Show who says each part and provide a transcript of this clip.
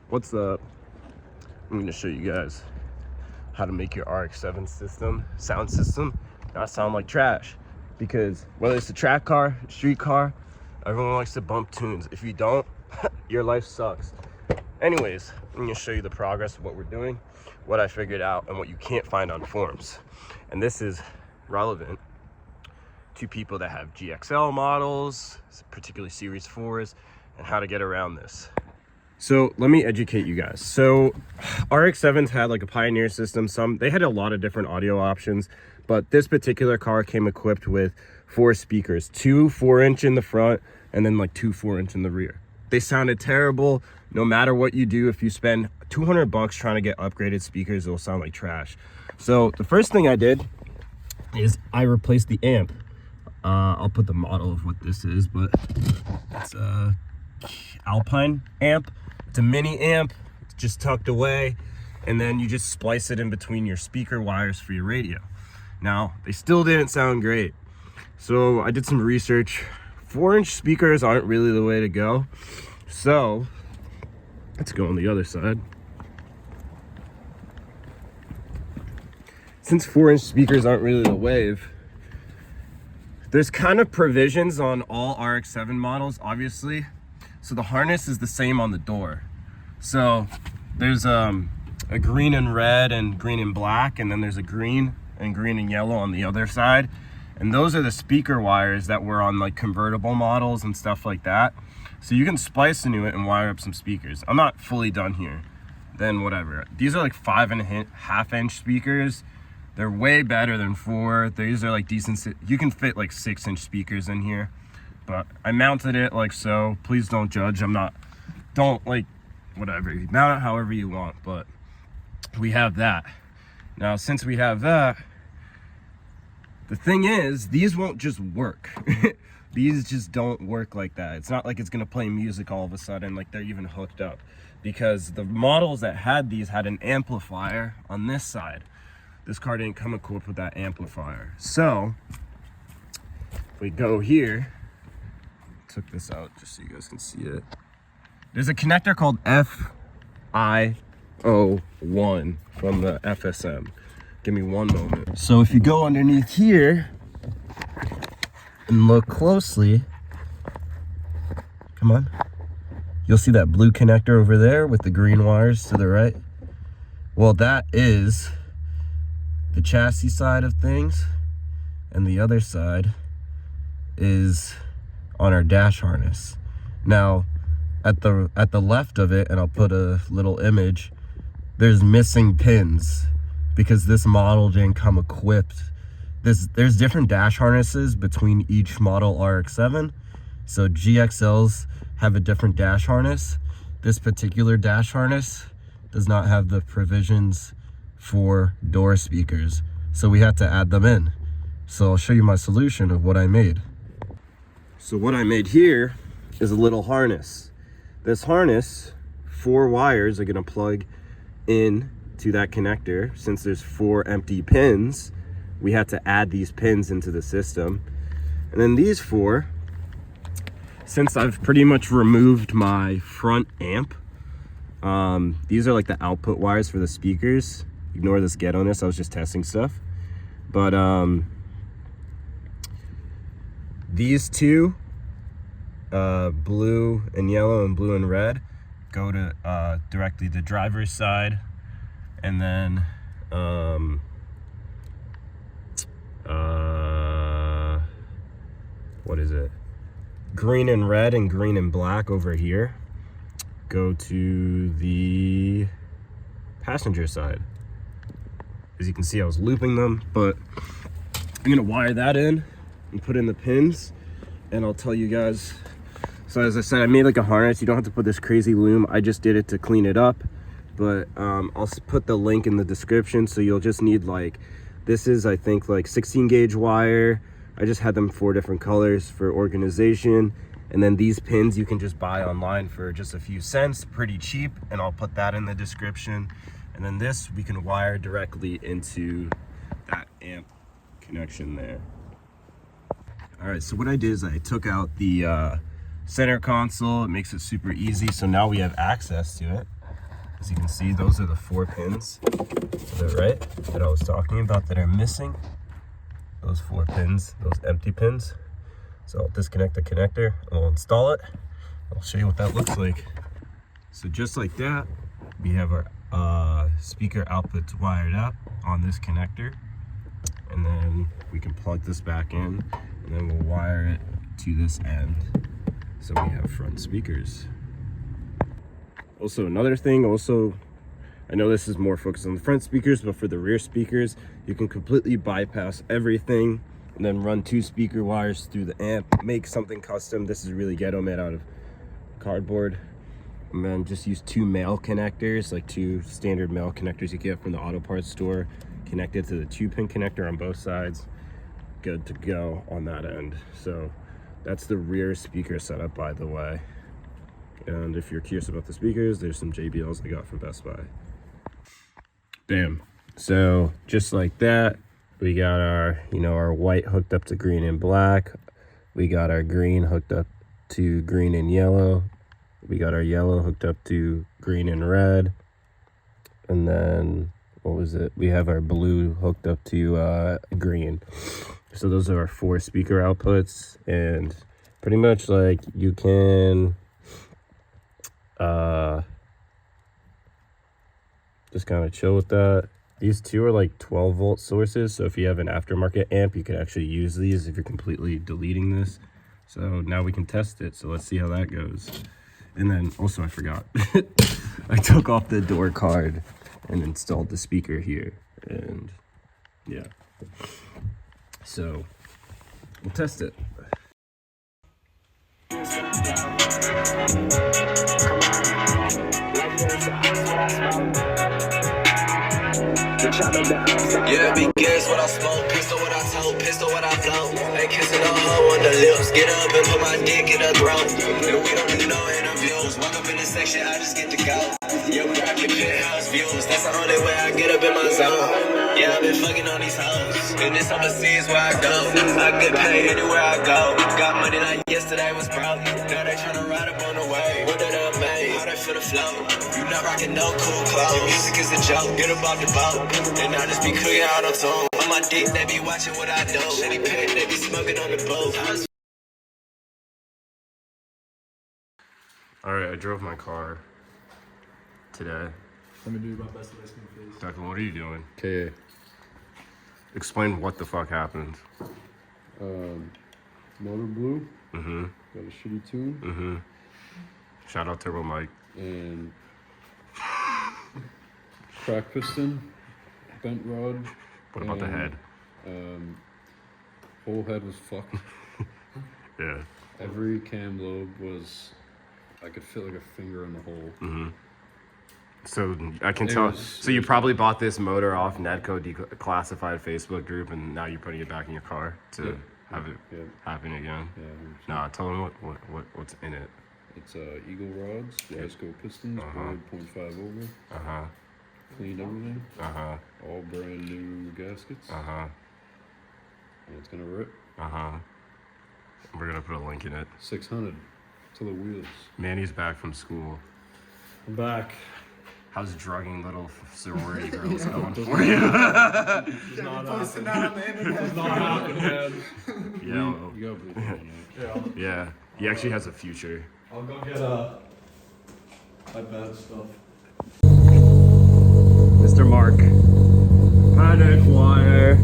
Speaker 1: What's up? I'm gonna show you guys how to make your RX7 sound system not sound like trash. Because whether it's a track car, street car, everyone likes to bump tunes. If you don't, your life sucks. Anyways, I'm gonna show you the progress of what we're doing, what I figured out, and what you can't find on forums. And this is relevant to people that have GXL models, particularly Series 4s, and how to get around this. So let me educate you guys. So RX7s had like a Pioneer system. They had a lot of different audio options, but this particular car came equipped with 4 speakers, 2 4-inch in the front and then like 2 4-inch in the rear. They sounded terrible. No matter what you do, if you spend $200 trying to get upgraded speakers, it'll sound like trash. So the first thing I did is I replaced the amp. I'll put the model of what this is, but it's a Alpine amp. It's a mini amp. It's just tucked away, and then you just splice it in between your speaker wires for your radio. Now, they still didn't sound great, so I did some research. 4-inch speakers aren't really the way to go, so let's go on the other side. Since 4-inch speakers aren't really the wave, there's kind of provisions on all RX7 models, obviously. So the harness is the same on the door. So there's a green and red and green and black, and then there's a green and yellow on the other side. And those are the speaker wires that were on like convertible models and stuff like that. So you can splice into it and wire up some speakers. I'm not fully done here. Then whatever. These are like 5.5-inch speakers. They're way better than 4. These are like decent. You can fit like 6-inch speakers in here. But I mounted it like so. Please don't judge. Whatever. You mount it however you want, but we have that. Now, since we have that, the thing is, these won't just work. These just don't work like that. It's not like it's gonna play music all of a sudden, like they're even hooked up. Because the models that had these had an amplifier on this side. This car didn't come equipped with that amplifier. So, if we go here, took this out just so you guys can see it. There's a connector called FI01 from the FSM. Give me one moment. So if you go underneath here and look closely, come on, you'll see that blue connector over there with the green wires to the right. Well, that is the chassis side of things, and the other side is on our dash harness. Now at the left of it, and I'll put a little image, there's missing pins because this model didn't come equipped. There's different dash harnesses between each model RX7. So GXLs have a different dash harness. This particular dash harness does not have the provisions for door speakers, so we had to add them in. So I'll show you my solution of what I made. So what I made here is a little harness. This harness, 4 wires are gonna plug in to that connector. Since there's 4 empty pins, we had to add these pins into the system. And then these 4, since I've pretty much removed my front amp, these are like the output wires for the speakers. Ignore this ghetto-ness, I was just testing stuff. But these 2, blue and yellow and blue and red, go to directly the driver's side, and then what is it? Green and red and green and black over here go to the passenger side. As you can see, I was looping them, but I'm gonna wire that in and put in the pins, and I'll tell you guys. So as I said, I made like a harness. You don't have to put this crazy loom. I just did it to clean it up, but I'll put the link in the description. So you'll just need like, this is I think like 16 gauge wire. I just had them 4 different colors for organization. And then these pins you can just buy online for just a few cents, pretty cheap, and I'll put that in the description. And then this we can wire directly into that amp connection there. All right, so what I did is I took out the center console. It makes it super easy, so now we have access to it. As you can see, those are the 4 pins to the right that I was talking about that are missing. Those 4 pins, those empty pins. So I'll disconnect the connector and we'll install it. I'll show you what that looks like. So just like that, we have our speaker outputs wired up on this connector. And then we can plug this back in and then we'll wire it to this end. So we have front speakers. Also, another thing, I know this is more focused on the front speakers, but for the rear speakers, you can completely bypass everything and then run 2 speaker wires through the amp, make something custom. This is really ghetto, made out of cardboard. And then just use 2 male connectors, like 2 standard male connectors you get from the auto parts store, connected to the 2-pin connector on both sides. Good to go on that end. So that's the rear speaker setup, by the way. And if you're curious about the speakers, there's some JBLs I got from Best Buy. Bam. So just like that, we got our, our white hooked up to green and black. We got our green hooked up to green and yellow. We got our yellow hooked up to green and red. And then, what was it? We have our blue hooked up to green. So those are our 4 speaker outputs. And pretty much like you can just kind of chill with that. These 2 are like 12 volt sources, so if you have an aftermarket amp, you could actually use these if you're completely deleting this. So now we can test it, so let's see how that goes. And then also, I forgot, I took off the door card and installed the speaker here, and yeah, so we'll test it.
Speaker 2: Yeah, big gas what I smoke, pistol what I tote, pistol what I flow. Ain't kissing a hoe on the lips, get up and put my dick in her throat. And we don't do no interviews, walk up in the section, I just get to go. Yeah, we rockin' penthouse views, that's the only way I get up in my zone. Yeah, I've been fucking on these hoes, and this overseas where I go. I get paid anywhere I go, got money like yesterday was broke. Now they tryna ride up on the wave, what did I make, how they feel the flow. You not rockin' no cool clothes, your music is a joke, get up off the boat. And I just be cooking out on tone. On my dick, they be watching what I do. Shitty pet, they be smoking on the boat.
Speaker 1: Alright, I drove my car today.
Speaker 3: Let me do my best listening, please.
Speaker 1: Declan, what are you doing?
Speaker 3: KA.
Speaker 1: Explain what the fuck happened.
Speaker 3: Motor blew.
Speaker 1: Mm-hmm.
Speaker 3: Got a shitty tune.
Speaker 1: Mm-hmm. Shout out Turbo Mike.
Speaker 3: And crack piston, bent rod.
Speaker 1: What about the head?
Speaker 3: Whole head was fucked.
Speaker 1: Yeah.
Speaker 3: Every cam lobe was, I could feel like a finger in the hole.
Speaker 1: Mm-hmm. So I can tell. So you probably bought this motor off Nedco declassified Facebook group, and now you're putting it back in your car to have it happen again.
Speaker 3: Yeah.
Speaker 1: Nah, tell them what's in it.
Speaker 3: It's Eagle rods, Glasgow pistons, bored 0.5 over.
Speaker 1: Uh-huh.
Speaker 3: Cleaned everything.
Speaker 1: Uh-huh.
Speaker 3: All brand new gaskets.
Speaker 1: Uh-huh.
Speaker 3: And it's gonna rip.
Speaker 1: Uh-huh. We're gonna put a link in it.
Speaker 3: 600 to the wheels.
Speaker 1: Manny's back from school.
Speaker 3: I'm back.
Speaker 1: How's drugging little sorority girls going for you?
Speaker 3: It's not happening, man.
Speaker 1: Yeah.
Speaker 3: You gotta believe it.
Speaker 1: Yeah. He actually has a future.
Speaker 4: I'll go get my bad stuff.
Speaker 1: Mr. Mark. Paddock wire.